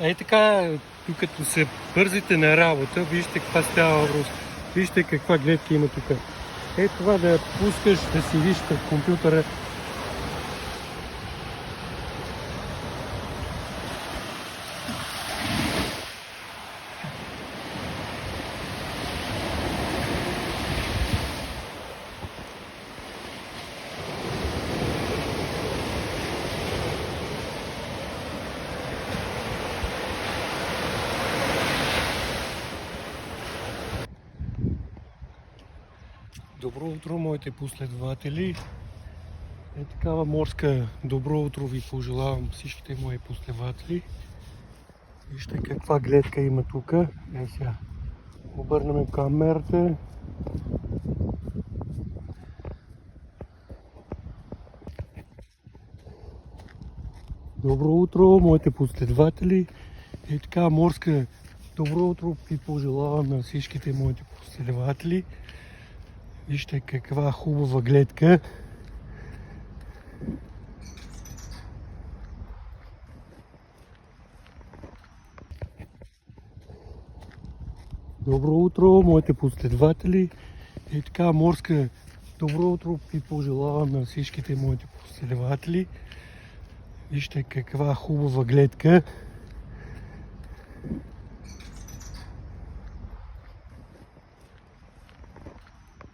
Ей така, тук като се бързите на работа, вижте каква става въпрос. Вижте каква гледка има тук. Е това да пускаш, да си виж пред компютъра. Добро утро, моите последователи. Е такава морска добро утро ви пожелавам всичките мои последователи. Вижте каква гледка има тук. Е сега обърнем камерата. Добро утро, моите последователи. Е така морска добро утро ви пожелавам на всичките моите последователи. Вижте каква хубава гледка. Добро утро, моите последователи. Е така морска добро утро ви пожелавам на всичките моите последователи. Вижте каква хубава гледка.